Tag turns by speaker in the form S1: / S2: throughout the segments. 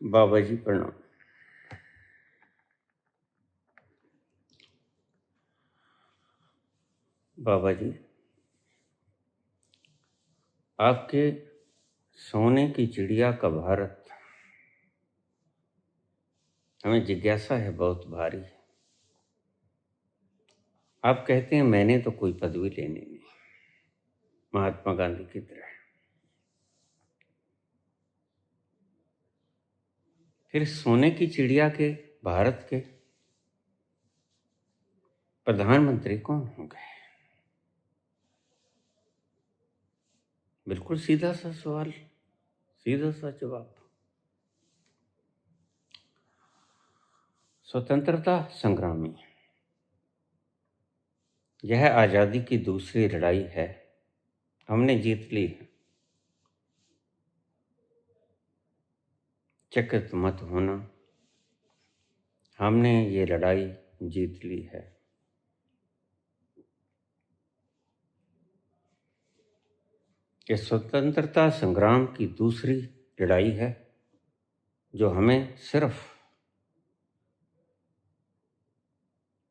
S1: बाबा जी प्रणाम। बाबा जी, आपके सोने की चिड़िया का भारत हमें जिज्ञासा है बहुत भारी। आप कहते हैं मैंने तो कोई पदवी लेनी नहीं, महात्मा गांधी की तरह। फिर सोने की चिड़िया के भारत के प्रधानमंत्री कौन होंगे? बिल्कुल सीधा सा सवाल, सीधा सा जवाब। स्वतंत्रता संग्रामी, यह आज़ादी की दूसरी लड़ाई है, हमने जीत ली है। चकित मत होना, हमने ये लड़ाई जीत ली है। कि स्वतंत्रता संग्राम की दूसरी लड़ाई है जो हमें सिर्फ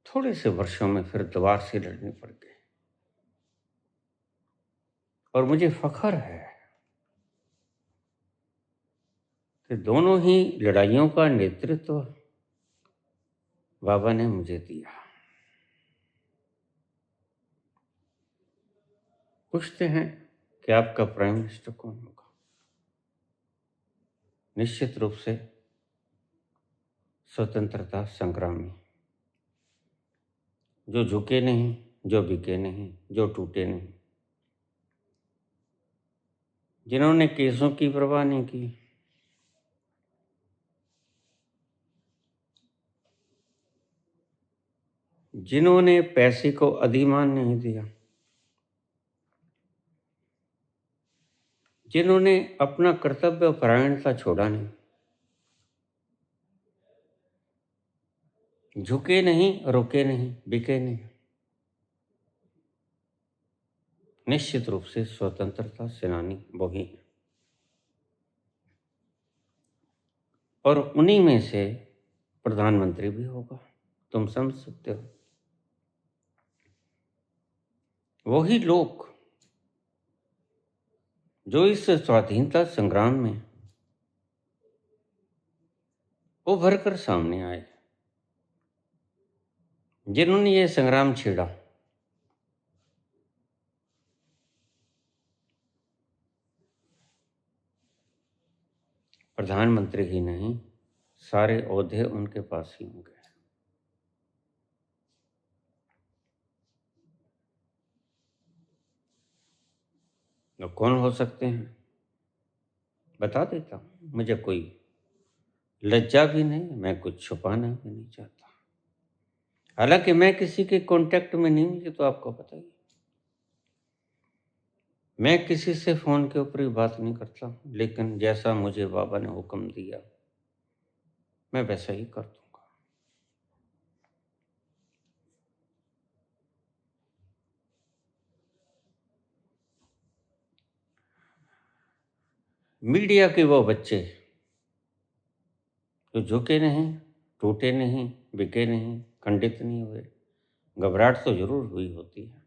S1: थोड़े से वर्षों में फिर दोबारा से लड़नी पड़ गई। और मुझे फख्र है कि दोनों ही लड़ाइयों का नेतृत्व बाबा ने मुझे दिया। पूछते हैं कि आपका प्राइम मिनिस्टर कौन होगा? निश्चित रूप से स्वतंत्रता संग्रामी, जो झुके नहीं, जो बिके नहीं, जो टूटे नहीं, जिन्होंने केसों की परवाह नहीं की, जिन्होंने पैसे को अधिमान नहीं दिया, जिन्होंने अपना कर्तव्य परायणता छोड़ा नहीं, झुके नहीं, रुके नहीं, बिके नहीं, निश्चित रूप से स्वतंत्रता सेनानी वही हैं। और उन्हीं में से प्रधानमंत्री भी होगा, तुम समझ सकते हो। वही लोग जो इस स्वाधीनता संग्राम में उभर कर सामने आए, जिन्होंने ये संग्राम छेड़ा, प्रधानमंत्री ही नहीं, सारे ओहदे उनके पास ही होंगे। तो कौन हो सकते हैं बता देता हूँ। मुझे कोई लज्जा भी नहीं, मैं कुछ छुपाना भी नहीं चाहता। हालांकि मैं किसी के कांटेक्ट में नहीं, मुझे तो आपको पता ही। मैं किसी से फ़ोन के ऊपर ही बात नहीं करता, लेकिन जैसा मुझे बाबा ने हुक्म दिया मैं वैसा ही कर दूंगा। मीडिया के वो बच्चे जो झुके नहीं, टूटे नहीं, बिके नहीं, खंडित नहीं हुए, घबराहट तो जरूर हुई होती है,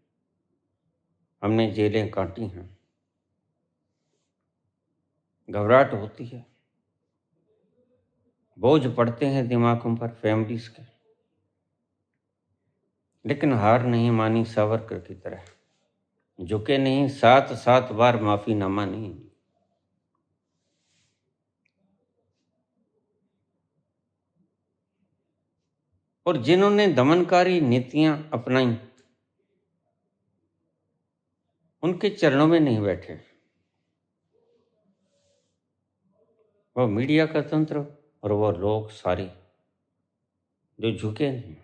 S1: हमने जेलें काटी हैं, घबराहट होती है, बोझ पड़ते हैं दिमागों पर फैमिलीज के, लेकिन हार नहीं मानी सावरकर की तरह, झुके नहीं, 7 बार माफीनामा नहीं। और जिन्होंने दमनकारी नीतियां अपनाई, उनके चरणों में नहीं बैठे। वो मीडिया का तंत्र और वो लोग सारे जो झुके नहीं,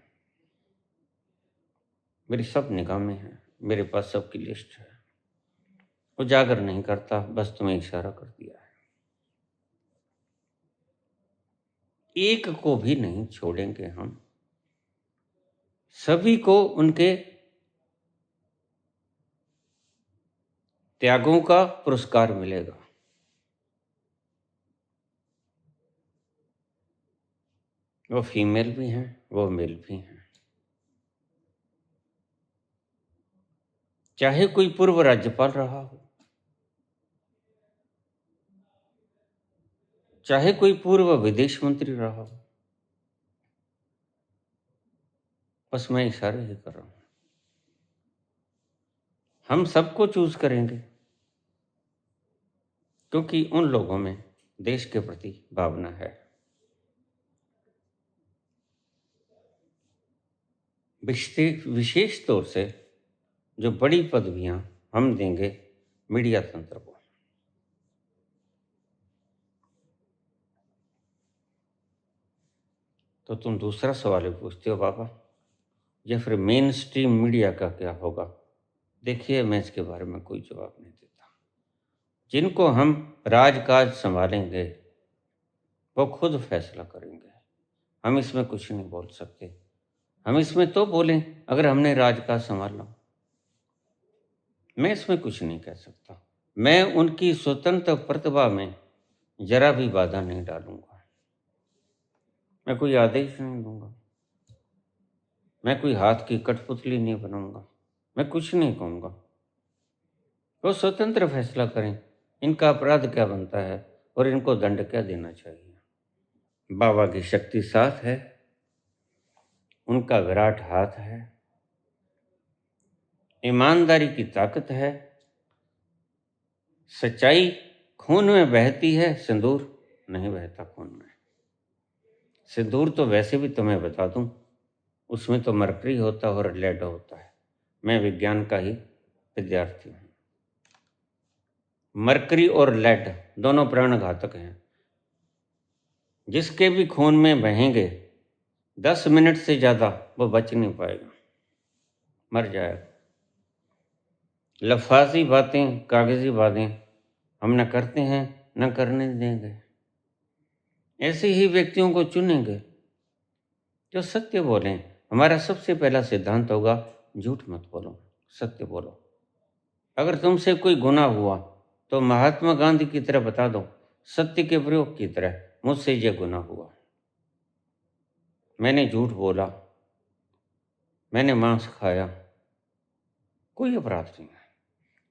S1: मेरी सब निगाह में है, मेरे पास सबकी लिस्ट है। उजागर नहीं करता, बस तुम्हें इशारा कर दिया है। एक को भी नहीं छोड़ेंगे हम, सभी को उनके त्यागों का पुरस्कार मिलेगा। वो फीमेल भी हैं, वो मेल भी हैं। चाहे कोई पूर्व राज्यपाल रहा हो, चाहे कोई पूर्व विदेश मंत्री रहा हो, बस मैं इशारे ही कर रहा हूं। हम सबको चूज करेंगे क्योंकि उन लोगों में देश के प्रति भावना है। विशेष तौर से जो बड़ी पदवियां हम देंगे मीडिया तंत्र को। तो तुम दूसरा सवाल भी पूछते हो बाबा, या फिर मेन स्ट्रीम मीडिया का क्या होगा? देखिए, मैं इसके बारे में कोई जवाब नहीं देता। जिनको हम राजकाज संभालेंगे वो खुद फैसला करेंगे, हम इसमें कुछ नहीं बोल सकते। हम इसमें तो बोलें अगर हमने राजकाज संभालना, मैं इसमें कुछ नहीं कह सकता। मैं उनकी स्वतंत्र प्रतिभा में जरा भी बाधा नहीं डालूंगा, मैं कोई आदेश नहीं दूंगा, मैं कोई हाथ की कठपुतली नहीं बनाऊंगा, मैं कुछ नहीं कहूंगा। वो स्वतंत्र फैसला करें इनका अपराध क्या बनता है और इनको दंड क्या देना चाहिए। बाबा की शक्ति साथ है, उनका विराट हाथ है, ईमानदारी की ताकत है, सच्चाई खून में बहती है, सिंदूर नहीं बहता खून में। सिंदूर तो वैसे भी तुम्हें बता दूं, उसमें तो मरकरी होता है और लेड होता है। मैं विज्ञान का ही विद्यार्थी हूं। मरकरी और लेड दोनों प्राणघातक हैं। जिसके भी खून में बहेंगे 10 मिनट से ज़्यादा वो बच नहीं पाएगा, मर जाएगा। लफाजी बातें, कागजी बातें हम न करते हैं न करने देंगे। ऐसे ही व्यक्तियों को चुनेंगे जो सत्य बोलें। हमारा सबसे पहला सिद्धांत होगा, झूठ मत बोलो, सत्य बोलो। अगर तुमसे कोई गुनाह हुआ तो महात्मा गांधी की तरह बता दो, सत्य के प्रयोग की तरह, मुझसे ये गुनाह हुआ, मैंने झूठ बोला, मैंने मांस खाया, कोई अपराध नहीं है।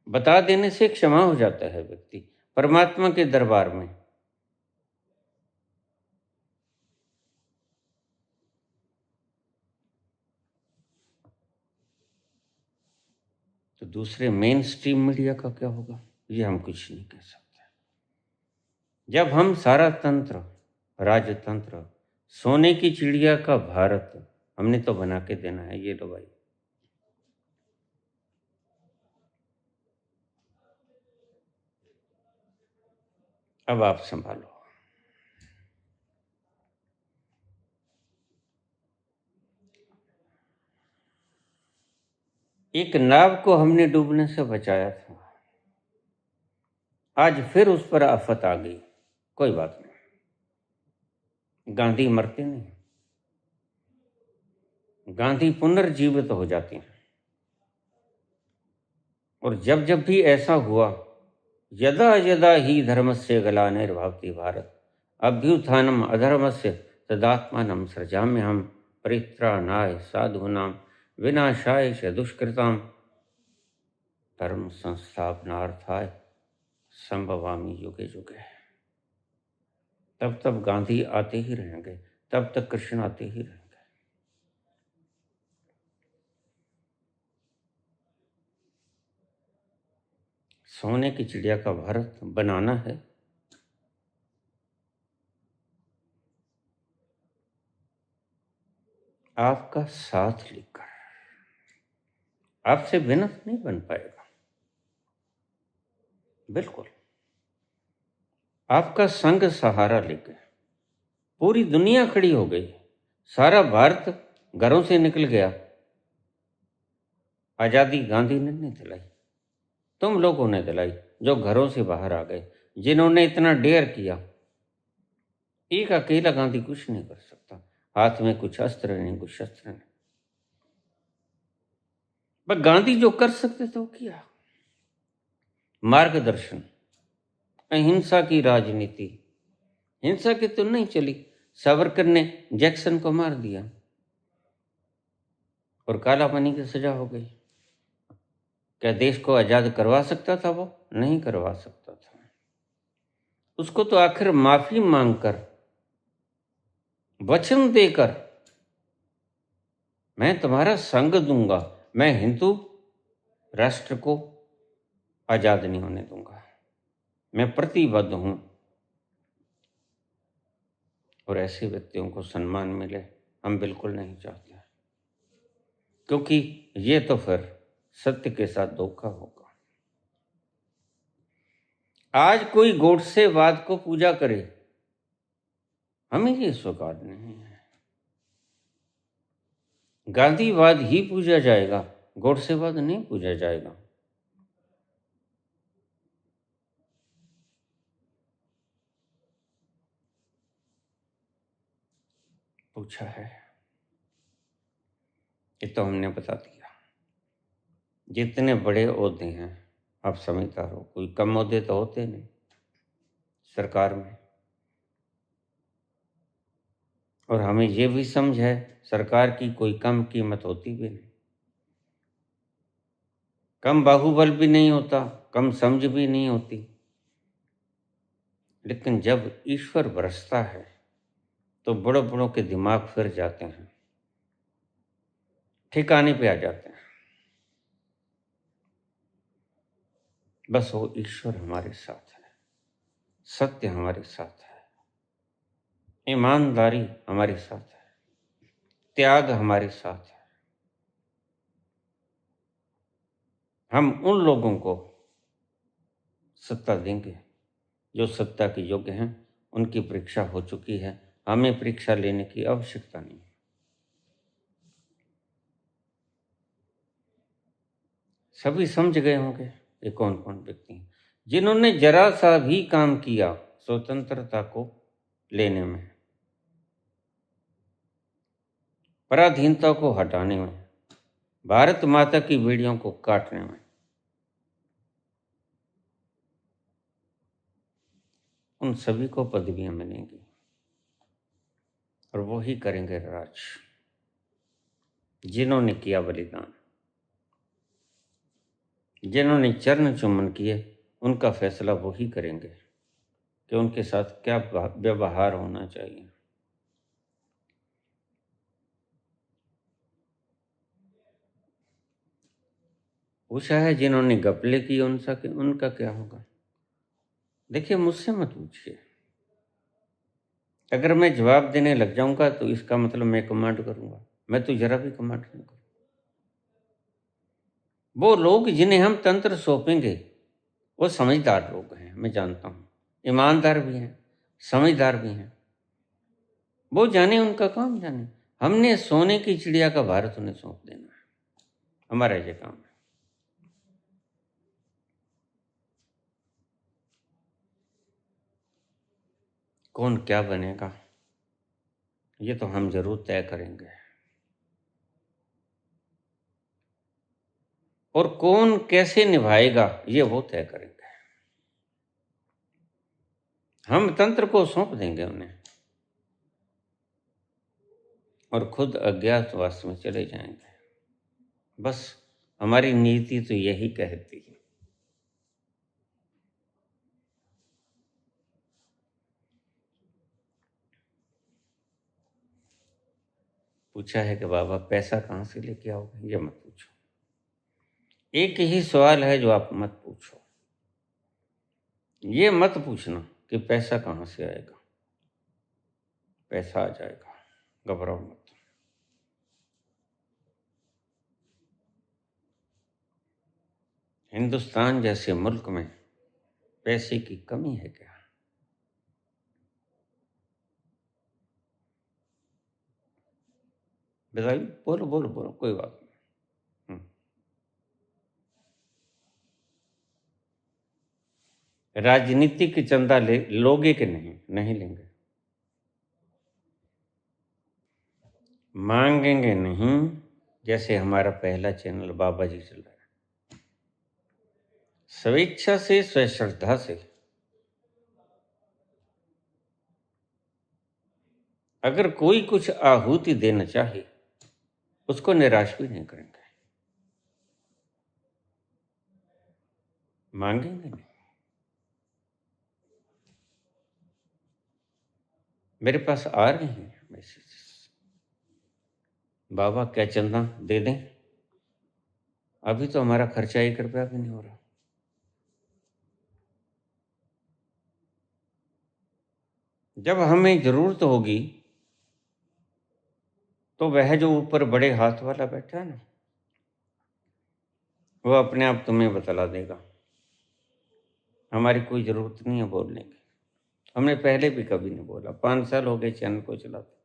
S1: बता देने से क्षमा हो जाता है व्यक्ति परमात्मा के दरबार में। तो दूसरे मेन स्ट्रीम मीडिया का क्या होगा, ये हम कुछ नहीं कह सकते। जब हम सारा तंत्र, राजतंत्र, सोने की चिड़िया का भारत हमने तो बना के देना है। ये लो भाई, अब आप संभालो। एक नाव को हमने डूबने से बचाया था, आज फिर उस पर आफत आ गई। कोई बात नहीं, गांधी मरते नहीं, गांधी पुनर्जीवित हो जाते हैं। और जब जब भी ऐसा हुआ, यदा यदा ही धर्मस्य ग्लानिर्भवति भारत अभ्युत्थानम अधर्मस्य तदात्मानं सृजाम्यहं परित्राणाय साधूनां विनाशाय च दुष्कृतां धर्म संस्थापनार्थाय संभवामि युगे युगे। तब तब गांधी आते ही रहेंगे, तब तक कृष्ण आते ही रहेंगे। सोने की चिड़िया का भारत बनाना है। आपका साथ लेकर, आपसे बिना नहीं बन पाएगा, बिल्कुल। आपका संग सहारा लेकर पूरी दुनिया खड़ी हो गई, सारा भारत घरों से निकल गया। आजादी गांधी ने नहीं दिलाई, तुम लोगों ने दिलाई जो घरों से बाहर आ गए, जिन्होंने इतना डेयर किया। एक अकेला गांधी कुछ नहीं कर सकता, हाथ में कुछ अस्त्र नहीं, कुछ शस्त्र नहीं। पर गांधी जो कर सकते थे वो किया। मार्गदर्शन, अहिंसा की राजनीति, हिंसा की तो नहीं चली, सावरकर ने जैक्सन को मार दिया और काला पानी की सजा हो गई। क्या देश को आजाद करवा सकता था वो? नहीं करवा सकता था। उसको तो आखिर माफी मांगकर, वचन देकर, मैं तुम्हारा संग दूंगा, मैं हिंदू राष्ट्र को आजाद नहीं होने दूंगा, मैं प्रतिबद्ध हूं। और ऐसे व्यक्तियों को सम्मान मिले हम बिल्कुल नहीं चाहते, क्योंकि ये तो फिर सत्य के साथ धोखा होगा। आज कोई गोडसेवाद को पूजा करे, हमें ये स्वीकार नहीं है। गांधीवाद ही पूजा जाएगा, गोडसेवाद नहीं पूजा जाएगा। पूछा है, ये तो हमने बता दिया। जितने बड़े ओहदे हैं आप समझदार हो, कोई कम ओहदे तो होते नहीं सरकार में। और हमें ये भी समझ है, सरकार की कोई कम कीमत होती भी नहीं, कम बाहुबल भी नहीं होता, कम समझ भी नहीं होती। लेकिन जब ईश्वर बरसता है तो बड़ों बड़ों के दिमाग फिर जाते हैं, ठिकाने पे आ जाते हैं। बस वो ईश्वर हमारे साथ है, सत्य हमारे साथ है, ईमानदारी हमारे साथ है, त्याग हमारे साथ है। हम उन लोगों को सत्ता देंगे जो सत्ता के योग्य हैं। उनकी परीक्षा हो चुकी है, हमें परीक्षा लेने की आवश्यकता नहीं। सभी समझ गए होंगे ये कौन कौन व्यक्ति हैं जिन्होंने जरा सा भी काम किया स्वतंत्रता को लेने में, पराधीनता को हटाने में, भारत माता की बेड़ियों को काटने में। उन सभी को पदवियां मिलेंगी और वो ही करेंगे राज, जिन्होंने किया बलिदान, जिन्होंने चरण चुम्बन किए, उनका फैसला वो ही करेंगे कि उनके साथ क्या व्यवहार होना चाहिए। पूछा है जिन्होंने घपले किए उनका क्या होगा? देखिए, मुझसे मत पूछिए। अगर मैं जवाब देने लग जाऊंगा तो इसका मतलब मैं कमांड करूंगा। मैं तो जरा भी कमांड नहीं करूंगा। वो लोग जिन्हें हम तंत्र सौंपेंगे वो समझदार लोग हैं, मैं जानता हूँ, ईमानदार भी हैं, समझदार भी हैं। वो जाने उनका काम जाने। हमने सोने की चिड़िया का भारत उन्हें सौंप देना है, हमारा ये काम है। कौन क्या बनेगा ये तो हम जरूर तय करेंगे, और कौन कैसे निभाएगा ये वो तय करेंगे। हम तंत्र को सौंप देंगे उन्हें और खुद अज्ञातवास में चले जाएंगे। बस हमारी नीति तो यही कहती है। पूछा है कि बाबा पैसा कहाँ से लेके आओगे, ये मत पूछो। एक ही सवाल है जो आप मत पूछो, ये मत पूछना कि पैसा कहाँ से आएगा। पैसा आ जाएगा, घबराओ मत। हिंदुस्तान जैसे मुल्क में पैसे की कमी है क्या? बताइए, बोलो बोलो बोलो, कोई बात नहीं। राजनीतिक चंदा लोगे कि नहीं? नहीं लेंगे, मांगेंगे नहीं। जैसे हमारा पहला चैनल बाबा जी चल रहा है, स्वेच्छा से, स्वश्रद्धा से अगर कोई कुछ आहुति देना चाहे उसको निराश भी नहीं करेंगे, मांगेंगे नहीं। मेरे पास आ रहे हैं मैसेजेस, बाबा क्या चंदा दे दें, अभी तो हमारा खर्चा 1 रुपया भी नहीं हो रहा। जब हमें जरूरत होगी तो वह जो ऊपर बड़े हाथ वाला बैठा है ना, वो अपने आप तुम्हें बतला देगा। हमारी कोई जरूरत नहीं है बोलने की। हमने पहले भी कभी नहीं बोला, 5 साल हो गए चैनल को चलाते,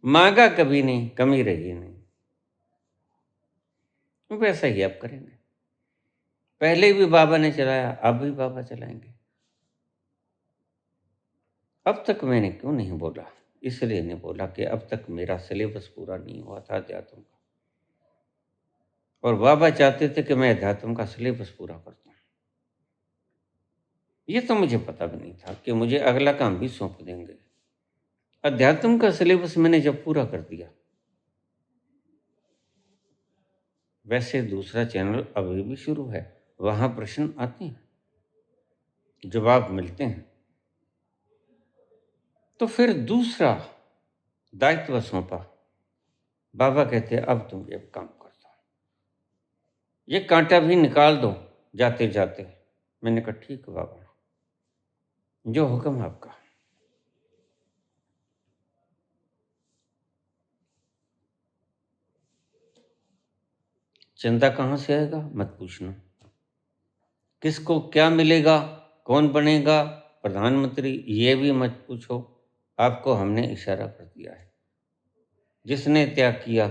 S1: मांगा कभी नहीं, कमी रही नहीं। वैसा ही अब करेंगे। पहले भी बाबा ने चलाया, अब भी बाबा चलाएंगे। अब तक मैंने क्यों नहीं बोला? इसलिए नहीं बोला कि अब तक मेरा सिलेबस पूरा नहीं हुआ था अध्यात्म का, और बाबा चाहते थे कि मैं अध्यात्म का सिलेबस पूरा करता हूँ। ये तो मुझे पता भी नहीं था कि मुझे अगला काम भी सौंप देंगे। अध्यात्म का सिलेबस मैंने जब पूरा कर दिया, वैसे दूसरा चैनल अभी भी शुरू है, वहां प्रश्न आते हैं, जवाब मिलते हैं, तो फिर दूसरा दायित्व सौंपा। बाबा कहते हैं अब तुम ये काम कर दो, ये कांटा भी निकाल दो जाते जाते। मैंने कहा ठीक है बाबा, जो हुक्म आपका। चंदा कहाँ से आएगा मत पूछना, किसको क्या मिलेगा, कौन बनेगा प्रधानमंत्री, ये भी मत पूछो। आपको हमने इशारा कर दिया है, जिसने त्याग किया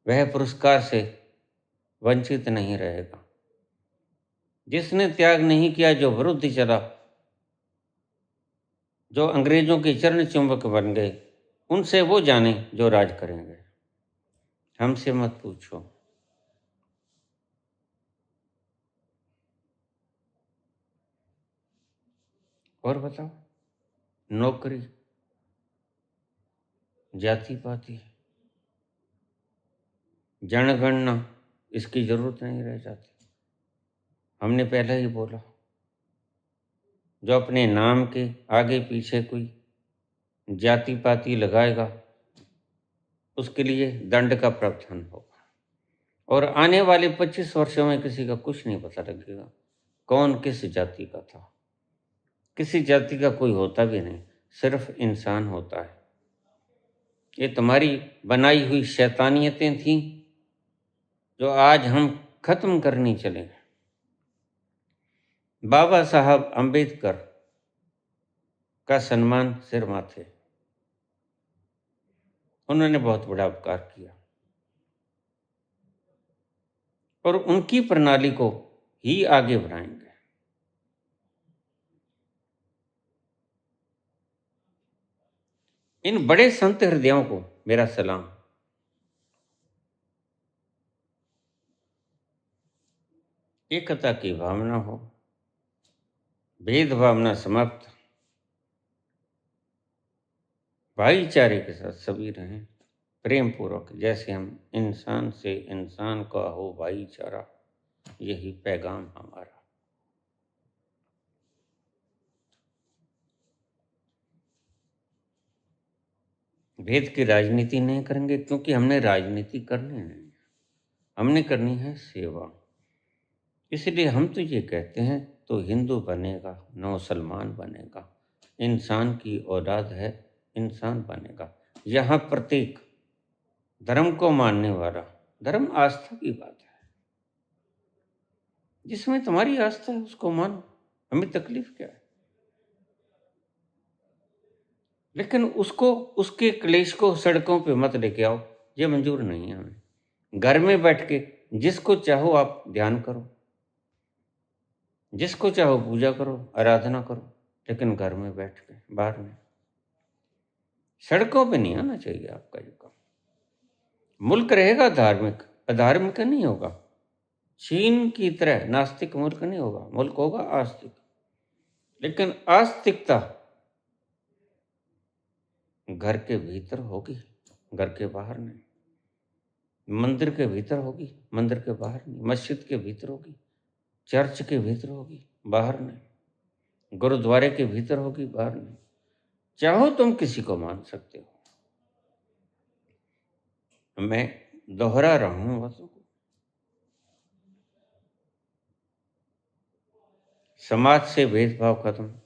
S1: वह पुरस्कार से वंचित नहीं रहेगा। जिसने त्याग नहीं किया, जो विरुद्ध चला, जो अंग्रेजों के चरण चुंबक बन गए, उनसे वो जाने जो राज करेंगे। हमसे मत पूछो। और बताओ, नौकरी, जाति पाति, जनगणना, इसकी जरूरत नहीं रह जाती। हमने पहले ही बोला, जो अपने नाम के आगे पीछे कोई जाति पाति लगाएगा उसके लिए दंड का प्रावधान होगा। और आने वाले 25 वर्षों में किसी का कुछ नहीं पता लगेगा कौन किस जाति का था। किसी जाति का कोई होता भी नहीं, सिर्फ इंसान होता है। ये तुम्हारी बनाई हुई शैतानियतें थीं जो आज हम खत्म करनी चले। बाबा साहब अंबेडकर का सम्मान सिर माथे, उन्होंने बहुत बड़ा उपकार किया और उनकी प्रणाली को ही आगे बढ़ाएंगे। इन बड़े संत हृदयों को मेरा सलाम। एकता की भावना हो, भेद भावना समाप्त, भाईचारे के साथ सभी रहें, प्रेम पूर्वक, जैसे हम इंसान से इंसान का हो भाईचारा, यही पैगाम हमारा। भेद की राजनीति नहीं करेंगे, क्योंकि हमने राजनीति करनी नहीं, हमने करनी है सेवा। इसलिए हम तो ये कहते हैं, तो हिंदू बनेगा न मुसलमान बनेगा, इंसान की औलाद है, इंसान बनेगा। यहाँ प्रत्येक धर्म को मानने वाला, धर्म आस्था की बात है, जिसमें तुम्हारी आस्था है उसको मानो, हमें तकलीफ क्या है। लेकिन उसको, उसके क्लेश को सड़कों पे मत लेके आओ, ये मंजूर नहीं है हमें। घर में बैठ के जिसको चाहो आप ध्यान करो, जिसको चाहो पूजा करो, आराधना करो, लेकिन घर में बैठ के, बाहर में, सड़कों पे नहीं आना चाहिए आपका ये काम। मुल्क रहेगा धार्मिक, अधार्मिक नहीं होगा। चीन की तरह नास्तिक मुल्क नहीं होगा, मुल्क होगा आस्तिक। लेकिन आस्तिकता घर के भीतर होगी, घर के बाहर नहीं। मंदिर के भीतर होगी, मंदिर के बाहर नहीं। मस्जिद के भीतर होगी, चर्च के भीतर होगी, बाहर नहीं। गुरुद्वारे के भीतर होगी, बाहर नहीं। चाहो तुम किसी को मान सकते हो। मैं दोहरा रहा हूं बातों को। समाज से भेदभाव खत्म।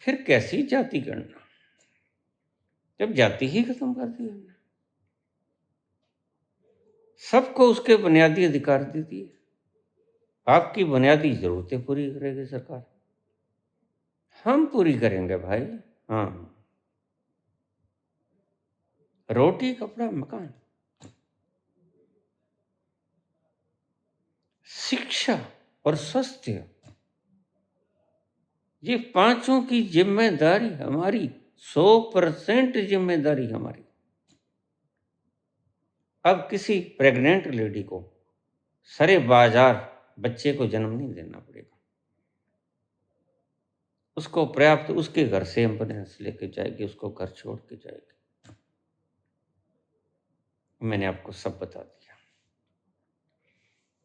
S1: फिर कैसी जाति गणना, जब जाति ही खत्म कर दी हमने। सबको उसके बुनियादी अधिकार दे दिए। आपकी बुनियादी जरूरतें पूरी करेगी सरकार, हम पूरी करेंगे भाई। हाँ, रोटी, कपड़ा, मकान, शिक्षा और स्वास्थ्य, ये पांचों की जिम्मेदारी हमारी, 100% जिम्मेदारी हमारी। अब किसी प्रेग्नेंट लेडी को सरे बाजार बच्चे को जन्म नहीं देना पड़ेगा। उसको पर्याप्त उसके घर से एम्बुलेंस लेके जाएगी, उसको घर छोड़ के जाएगी। मैंने आपको सब बता दिया।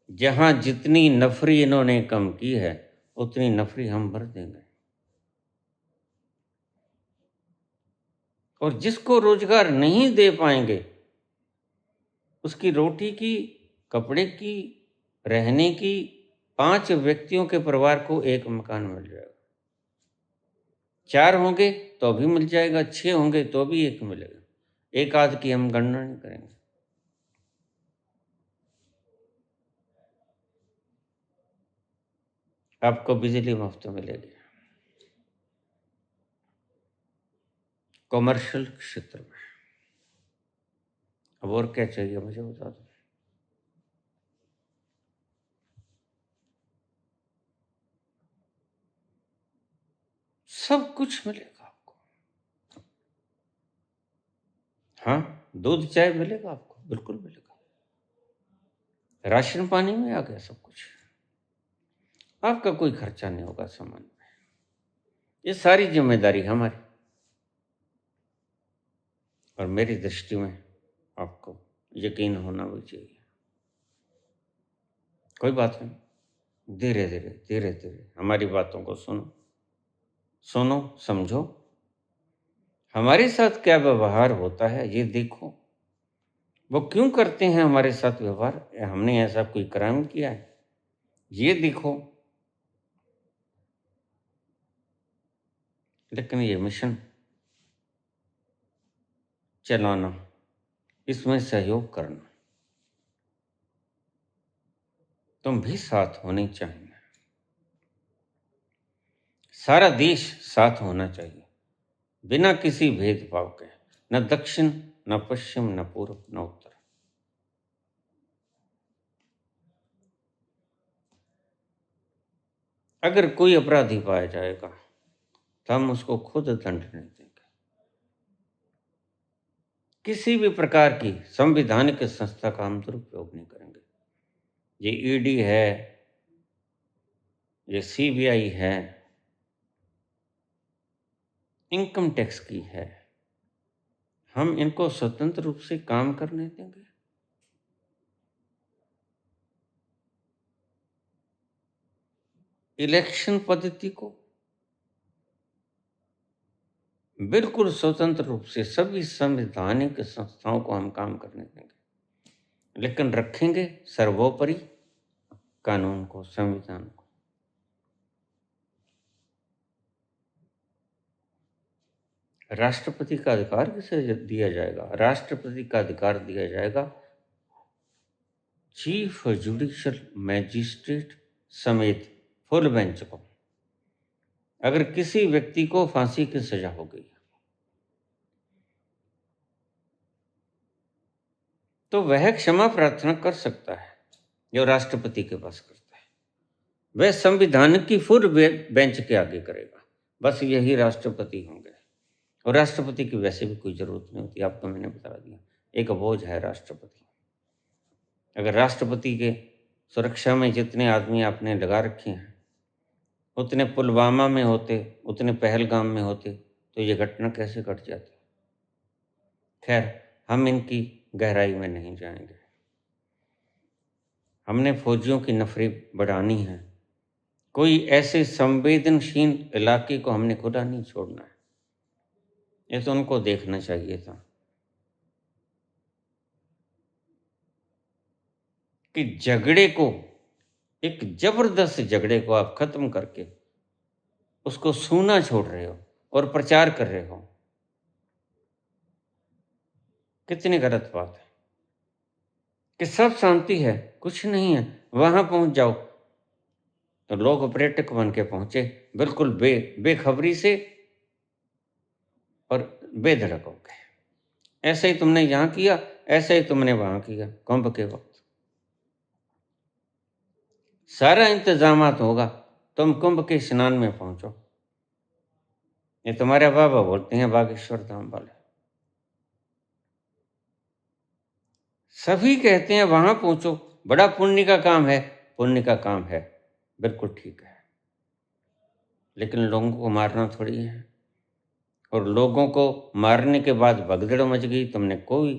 S1: जहां जितनी नफरी इन्होंने कम की है, उतनी नफरी हम भर देंगे। और जिसको रोजगार नहीं दे पाएंगे, उसकी रोटी की, कपड़े की, रहने की, 5 व्यक्तियों के परिवार को एक मकान मिल जाएगा। 4 होंगे तो भी मिल जाएगा, 6 होंगे तो भी एक मिलेगा। एक आध की हम गणना नहीं करेंगे। आपको बिजली मुफ्त मिलेगी कॉमर्शियल क्षेत्र में। अब और क्या चाहिए मुझे बता दो। सब कुछ मिलेगा आपको। हाँ, दूध चाय मिलेगा आपको, बिल्कुल मिलेगा। राशन पानी में आ गया सब कुछ। आपका कोई खर्चा नहीं होगा सामान में। ये सारी जिम्मेदारी हमारी। और मेरी दृष्टि में आपको यकीन होना भी चाहिए। कोई बात नहीं, धीरे धीरे धीरे धीरे हमारी बातों को सुनो, सुनो, समझो। हमारे साथ क्या व्यवहार होता है ये देखो। वो क्यों करते हैं हमारे साथ व्यवहार? हमने ऐसा कोई क्राइम किया है ये देखो। लेकिन ये मिशन चलाना, इसमें सहयोग करना, तुम भी साथ होने चाहिए। सारा देश साथ होना चाहिए, बिना किसी भेदभाव के। न दक्षिण, न पश्चिम, न पूर्व, न उत्तर। अगर कोई अपराधी पाया जाएगा तो हम उसको खुद दंड नहीं देंगे। किसी भी प्रकार की संवैधानिक संस्था का हम दुरुपयोग नहीं करेंगे। ये ईडी है, ये सीबीआई है, इनकम टैक्स की है, हम इनको स्वतंत्र रूप से काम करने देंगे? इलेक्शन पद्धति को बिल्कुल स्वतंत्र रूप से सभी संवैधानिक संस्थाओं को हम काम करने देंगे, लेकिन रखेंगे सर्वोपरि कानून को, संविधान को। राष्ट्रपति का अधिकार किसे दिया जाएगा? राष्ट्रपति का अधिकार दिया जाएगा चीफ जुडिशियल मैजिस्ट्रेट समेत फुल बेंच को। अगर किसी व्यक्ति को फांसी की सजा हो गई तो वह क्षमा प्रार्थना कर सकता है, जो राष्ट्रपति के पास करता है। वह संविधान की फुल बेंच के आगे करेगा। बस यही राष्ट्रपति होंगे। और राष्ट्रपति की वैसे भी कोई जरूरत नहीं होती, आपको मैंने बता दिया। एक बोझ है राष्ट्रपति। अगर राष्ट्रपति के सुरक्षा में जितने आदमी आपने लगा रखे हैं, उतने पुलवामा में होते, उतने पहलगाम में होते तो ये घटना कैसे घट जाती। खैर, हम इनकी गहराई में नहीं जाएंगे। हमने फौजियों की नफरी बढ़ानी है। कोई ऐसे संवेदनशील इलाके को हमने खुदा नहीं छोड़ना है। ये तो उनको देखना चाहिए था कि झगड़े को, एक जबरदस्त झगड़े को आप खत्म करके उसको सूना छोड़ रहे हो और प्रचार कर रहे हो। कितनी गलत बात है कि सब शांति है, कुछ नहीं है, वहां पहुंच जाओ। तो लोग पर्यटक बन के पहुंचे, बिल्कुल बेखबरी से और बेधड़क हो गए। ऐसे ही तुमने यहाँ किया, ऐसे ही तुमने वहां किया। कुंभ के वक्त सारा इंतजामात होगा, तुम कुंभ के स्नान में पहुंचो। ये तुम्हारे बाबा बोलते हैं, बागेश्वर धाम वाले सभी कहते हैं वहां पहुंचो, बड़ा पुण्य का काम है। पुण्य का काम है, बिल्कुल ठीक है, लेकिन लोगों को मारना थोड़ी है। और लोगों को मारने के बाद भगदड़ मच गई, तुमने कोई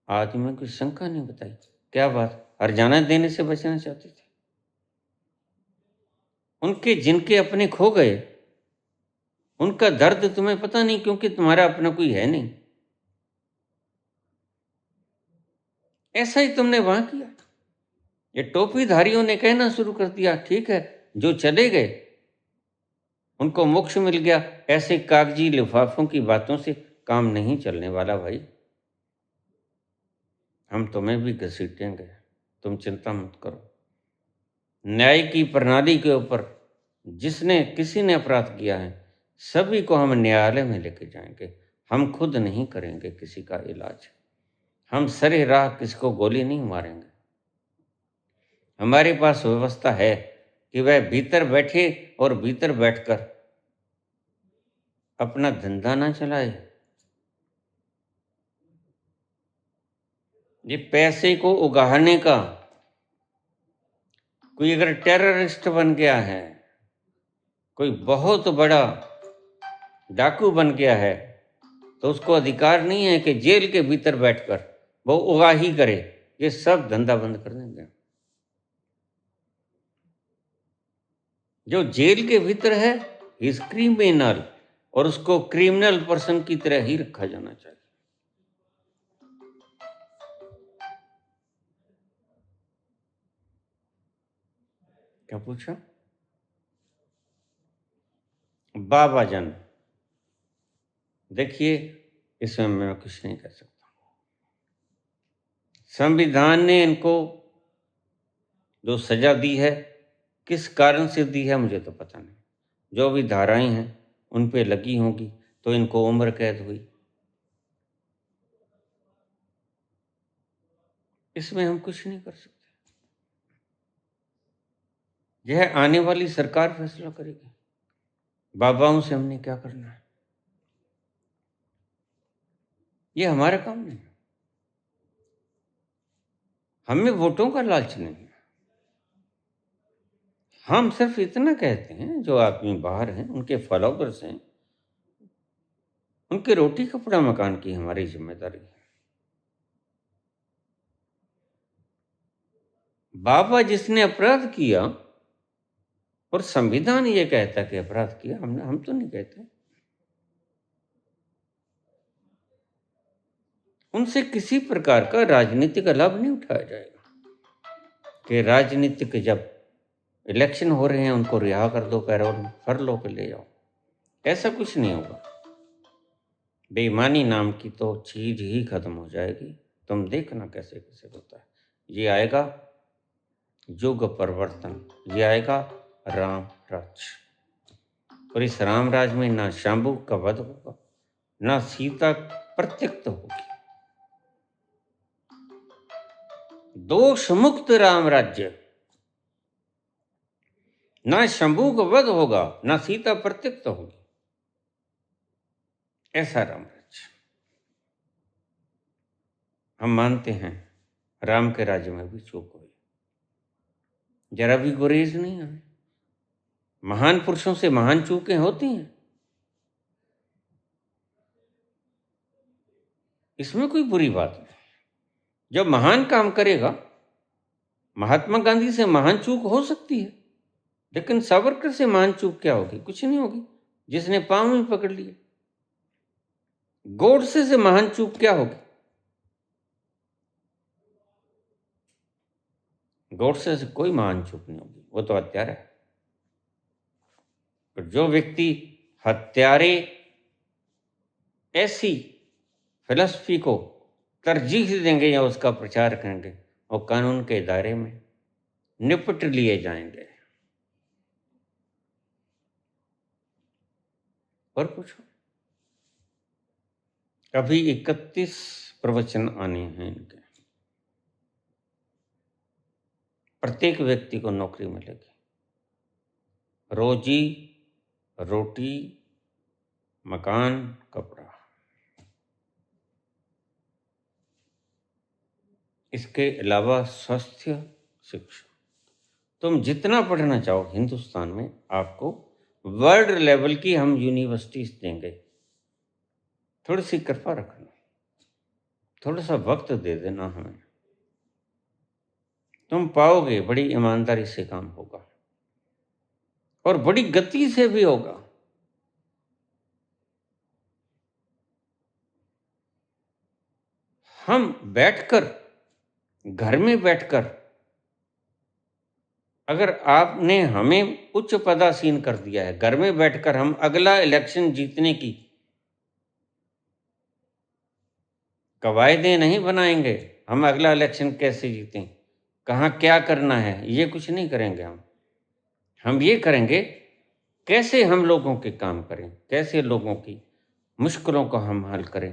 S1: आदमी की शंका नहीं बताई। क्या बात, हरजाना देने से बचना चाहते थे? उनके जिनके अपने खो गए, उनका दर्द तुम्हें पता नहीं, क्योंकि तुम्हारा अपना कोई है नहीं। ऐसा ही तुमने वहां किया। ये टोपीधारियों ने कहना शुरू कर दिया, ठीक है, जो चले गए उनको मोक्ष मिल गया। ऐसे कागजी लिफाफों की बातों से काम नहीं चलने वाला भाई। हम तुम्हें भी घसीटेंगे, तुम चिंता मत करो। न्याय की प्रणाली के ऊपर जिसने किसी ने अपराध किया है, सभी को हम न्यायालय में लेके जाएंगे। हम खुद नहीं करेंगे किसी का इलाज। हम सरे राह किसको गोली नहीं मारेंगे। हमारे पास व्यवस्था है कि वह भीतर बैठे और भीतर बैठकर अपना धंधा ना चलाए। ये पैसे को उगाहने का, कोई अगर टेररिस्ट बन गया है, कोई बहुत बड़ा डाकू बन गया है, तो उसको अधिकार नहीं है कि जेल के भीतर बैठकर वो उगाही करे। ये सब धंधा बंद कर देंगे। जो जेल के भीतर है इज क्रिमिनल, और उसको क्रिमिनल पर्सन की तरह ही रखा जाना चाहिए। क्या पूछा? बाबा जन, देखिए, इसमें मैं कुछ नहीं कर सकता। संविधान ने इनको जो सजा दी है, किस कारण से दी है मुझे तो पता नहीं। जो भी धाराएं हैं उन पे लगी होंगी तो इनको उम्र कैद हुई। इसमें हम कुछ नहीं कर सकते। यह आने वाली सरकार फैसला करेगी। बाबाओं से हमने क्या करना है, ये हमारा काम नहीं है। हमें वोटों का लालच नहीं है। हम सिर्फ इतना कहते हैं, जो आदमी बाहर हैं, उनके फॉलोवर्स हैं, उनके रोटी कपड़ा मकान की हमारी जिम्मेदारी है। बाबा जिसने अपराध किया और संविधान ये कहता कि अपराध किया, हम तो नहीं कहते, उनसे किसी प्रकार का राजनीतिक लाभ नहीं उठाया जाएगा कि राजनीतिक जब इलेक्शन हो रहे हैं उनको रिहा कर दो, पैरोल फरलो पे ले जाओ। ऐसा कुछ नहीं होगा। बेईमानी नाम की तो चीज ही खत्म हो जाएगी। तुम देखना कैसे कैसे होता है। ये आएगा युग परिवर्तन, ये आएगा राम राज्य। और इस राम राज में ना शांबू का वध होगा, ना सीता प्रत्यक्त होगी। दोष मुक्त राम राज्य, ना शंभू का वध होगा, ना सीता प्रत्यक्त होगी। ऐसा राम राज्य हम मानते हैं। राम के राज्य में भी चूक हुई, जरा भी गुरेज नहीं है। महान पुरुषों से महान चूकें होती हैं, इसमें कोई बुरी बात नहीं। जब महान काम करेगा, महात्मा गांधी से महान चूक हो सकती है, लेकिन सावरकर से महान चूक क्या होगी? कुछ नहीं होगी, जिसने पांव में पकड़ लिए। गोडसे से महान चूक क्या होगी? गोडसे से कोई महान चूक नहीं होगी, वो तो हत्यारा है। पर जो व्यक्ति हत्यारे ऐसी फिलॉसफी को तरजीह देंगे या उसका प्रचार करेंगे, वो कानून के दायरे में निपट लिए जाएंगे। और पूछो, अभी 31 प्रवचन आने हैं इनके। प्रत्येक व्यक्ति को नौकरी मिलेगी, रोजी रोटी, मकान, कपड़ा। इसके अलावा स्वास्थ्य, शिक्षा। तुम जितना पढ़ना चाहो हिंदुस्तान में, आपको वर्ल्ड लेवल की हम यूनिवर्सिटीज देंगे। थोड़ी सी कृपा रखना, थोड़ा सा वक्त दे देना हमें, तुम पाओगे। बड़ी ईमानदारी से काम होगा और बड़ी गति से भी होगा। हम बैठकर, घर में बैठकर, अगर आपने हमें उच्च पदासीन कर दिया है, घर में बैठकर हम अगला इलेक्शन जीतने की कवायदे नहीं बनाएंगे। हम अगला इलेक्शन कैसे जीतें, कहाँ क्या करना है, ये कुछ नहीं करेंगे। हम ये करेंगे कैसे हम लोगों के काम करें, कैसे लोगों की मुश्किलों को हम हल करें।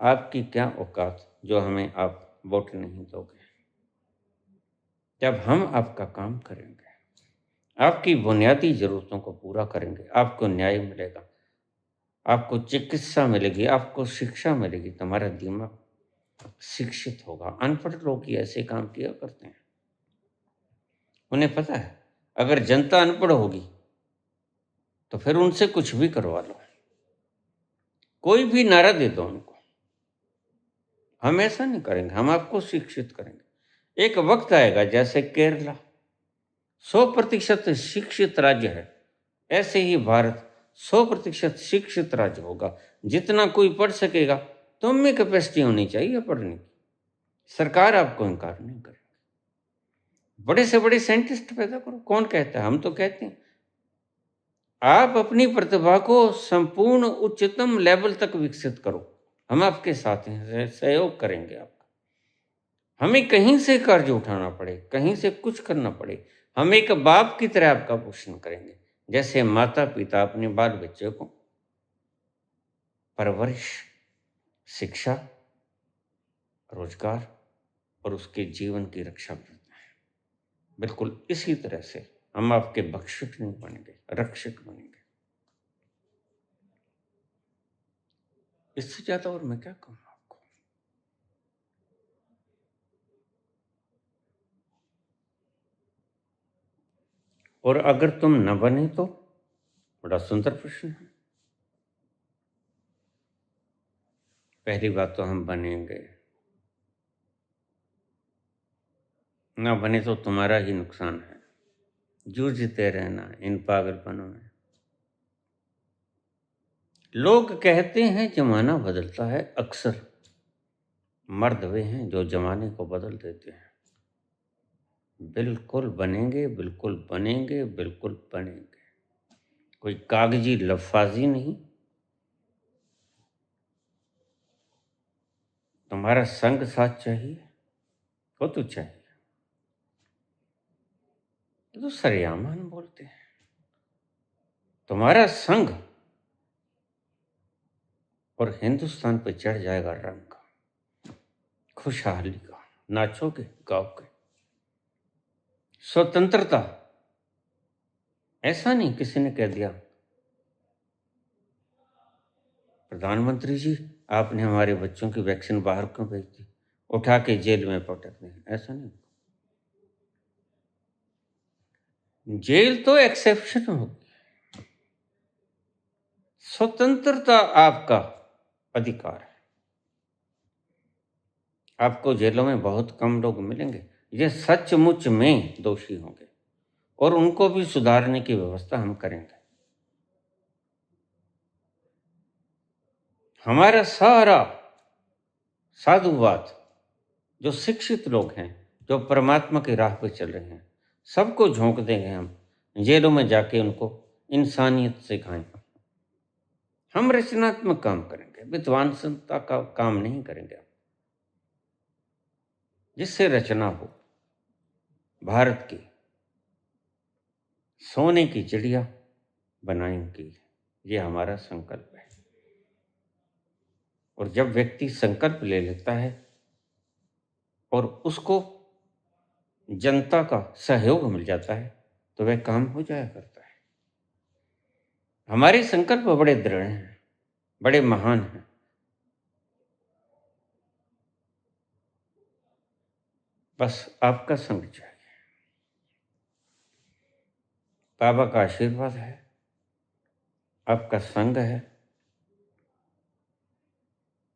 S1: आपकी क्या औकात जो हमें आप वोट नहीं दोगे। जब हम आपका काम करेंगे, आपकी बुनियादी ज़रूरतों को पूरा करेंगे, आपको न्याय मिलेगा, आपको चिकित्सा मिलेगी, आपको शिक्षा मिलेगी, तुम्हारा दिमाग शिक्षित होगा। अनपढ़ लोग ही ऐसे काम किया करते हैं। उन्हें पता है अगर जनता अनपढ़ होगी तो फिर उनसे कुछ भी करवा लो, कोई भी नारा दे दो उनको। हम ऐसा नहीं करेंगे, हम आपको शिक्षित करेंगे। एक वक्त आएगा जैसे केरला 100% शिक्षित राज्य है, ऐसे ही भारत 100% शिक्षित राज्य होगा। जितना कोई पढ़ सकेगा, तुम में कैपेसिटी होनी चाहिए पढ़ने की। सरकार आपको इनकार नहीं करेगी। बड़े से बड़े साइंटिस्ट पैदा करो, कौन कहता है? हम तो कहते हैं आप अपनी प्रतिभा को संपूर्ण उच्चतम लेवल तक विकसित करो। हम आपके साथ हैं, सहयोग करेंगे आपका। हमें कहीं से कर्ज उठाना पड़े, कहीं से कुछ करना पड़े, हम एक बाप की तरह आपका पोषण करेंगे। जैसे माता पिता अपने बाल बच्चे को परवरिश, शिक्षा, रोजगार और उसके जीवन की रक्षा करते हैं, बिल्कुल इसी तरह से हम आपके बख्शिक नहीं बनेंगे, रक्षक बनेंगे। इससे ज्यादा और मैं क्या कहूँ आपको। और अगर तुम न बने तो बड़ा सुंदर प्रश्न है। पहली बात तो हम बनेंगे, ना बने तो तुम्हारा ही नुकसान है। जूझते रहना इन पागलपनों में। लोग कहते हैं जमाना बदलता है, अक्सर मर्द वे हैं जो जमाने को बदल देते हैं। बिल्कुल बनेंगे, बिल्कुल बनेंगे, बिल्कुल बनेंगे। कोई कागजी लफाजी नहीं। तुम्हारा संग साथ चाहिए, वो तो चाहिए। तो सरेआम हम बोलते हैं तुम्हारा संग, और हिंदुस्तान पे चढ़ जाएगा रंग खुशहाली का। नाचोगे, गाओगे। स्वतंत्रता ऐसा नहीं किसी ने कह दिया प्रधानमंत्री जी आपने हमारे बच्चों की वैक्सीन बाहर क्यों भेज दी, उठा के जेल में पटक दें, ऐसा नहीं। जेल तो एक्सेप्शन होगी। स्वतंत्रता आपका अधिकार है। आपको जेलों में बहुत कम लोग मिलेंगे ये सचमुच में दोषी होंगे, और उनको भी सुधारने की व्यवस्था हम करेंगे। हमारा सारा साधुवाद, जो शिक्षित लोग हैं, जो परमात्मा की राह पे चल रहे हैं, सबको झोंक देंगे हम। जेलों में जाके उनको इंसानियत सिखाएं। हम रचनात्मक काम करेंगे, विद्वांसता का काम नहीं करेंगे, जिससे रचना हो। भारत की सोने की चिड़िया बनाएंगे, ये हमारा संकल्प है। और जब व्यक्ति संकल्प ले लेता है और उसको जनता का सहयोग मिल जाता है तो वह काम हो जाया करता है। हमारे संकल्प बड़े दृढ़ हैं, बड़े महान हैं। बस आपका संग चाहिए। बाबा का आशीर्वाद है, आपका संग है,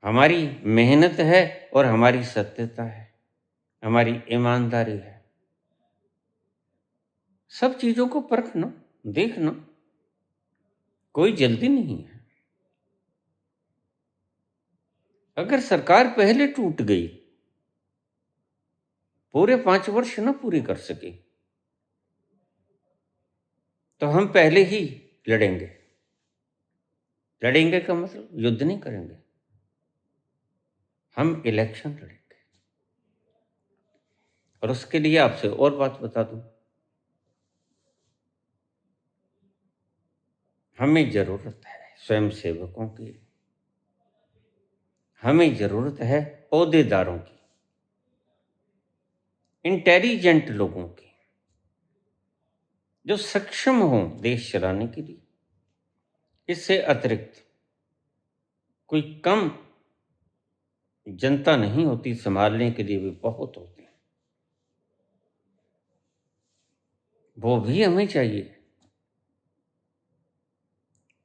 S1: हमारी मेहनत है और हमारी सत्यता है, हमारी ईमानदारी है। सब चीजों को परखना, देखना, कोई जल्दी नहीं है। अगर सरकार पहले टूट गई, पूरे 5 वर्ष न पूरी कर सकी, तो हम पहले ही लड़ेंगे। लड़ेंगे का मतलब युद्ध नहीं करेंगे, हम इलेक्शन लड़ेंगे। और उसके लिए आपसे और बात बता दूं, हमें जरूरत है स्वयं सेवकों की, हमें जरूरत है ओहदेदारों की, इंटेलिजेंट लोगों की, जो सक्षम हों देश चलाने के लिए। इससे अतिरिक्त कोई कम जनता नहीं होती, संभालने के लिए भी बहुत होते हैं, वो भी हमें चाहिए।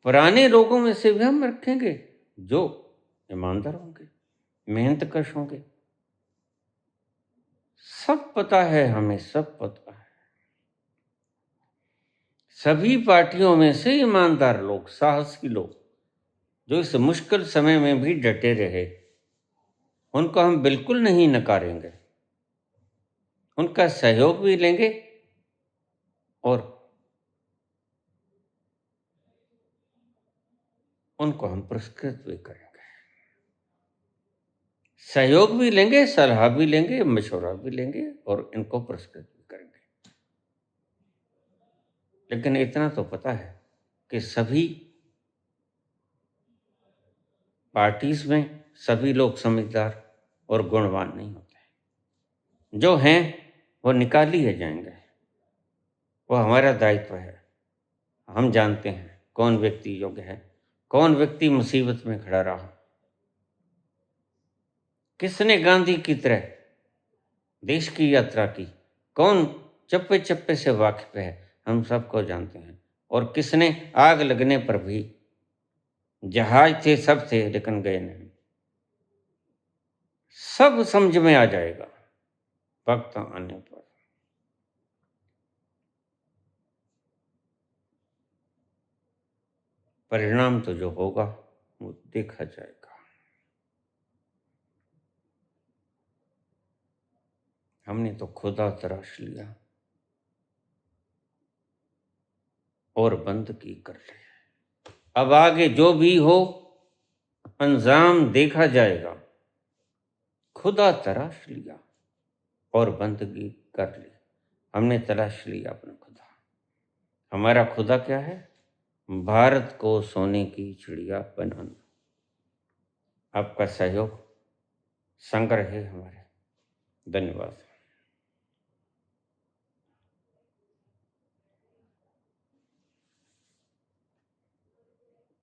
S1: पुराने लोगों में से भी हम रखेंगे जो ईमानदार होंगे, मेहनतकश होंगे। सब पता है हमें, सब पता है। सभी पार्टियों में से ईमानदार लोग, साहसी लोग, जो इस मुश्किल समय में भी डटे रहे, उनको हम बिल्कुल नहीं नकारेंगे। उनका सहयोग भी लेंगे और उनको हम पुरस्कृत भी करेंगे। सहयोग भी लेंगे, सलाह भी लेंगे, मशवरा भी लेंगे और इनको पुरस्कृत भी करेंगे। लेकिन इतना तो पता है कि सभी पार्टीज में सभी लोग समझदार और गुणवान नहीं होते। जो हैं वो निकाल लिए जाएंगे, वो हमारा दायित्व है। हम जानते हैं कौन व्यक्ति योग्य है, कौन व्यक्ति मुसीबत में खड़ा रहा, किसने गांधी की तरह देश की यात्रा की, कौन चप्पे चप्पे से वाकिफ है, हम सबको जानते हैं। और किसने आग लगने पर भी, जहाज थे, सब थे, लेकिन गए नहीं। सब समझ में आ जाएगा वक्त आने पर। परिणाम तो जो होगा वो देखा जाएगा। हमने तो खुदा तराश लिया और बंद की कर लिया। अब आगे जो भी हो अंजाम देखा जाएगा। खुदा तराश लिया और बंदगी कर ली। हमने तलाश लिया अपना खुदा। हमारा खुदा क्या है? भारत को सोने की चिड़िया बनाना। आपका सहयोग संग रहे हमारे। धन्यवाद।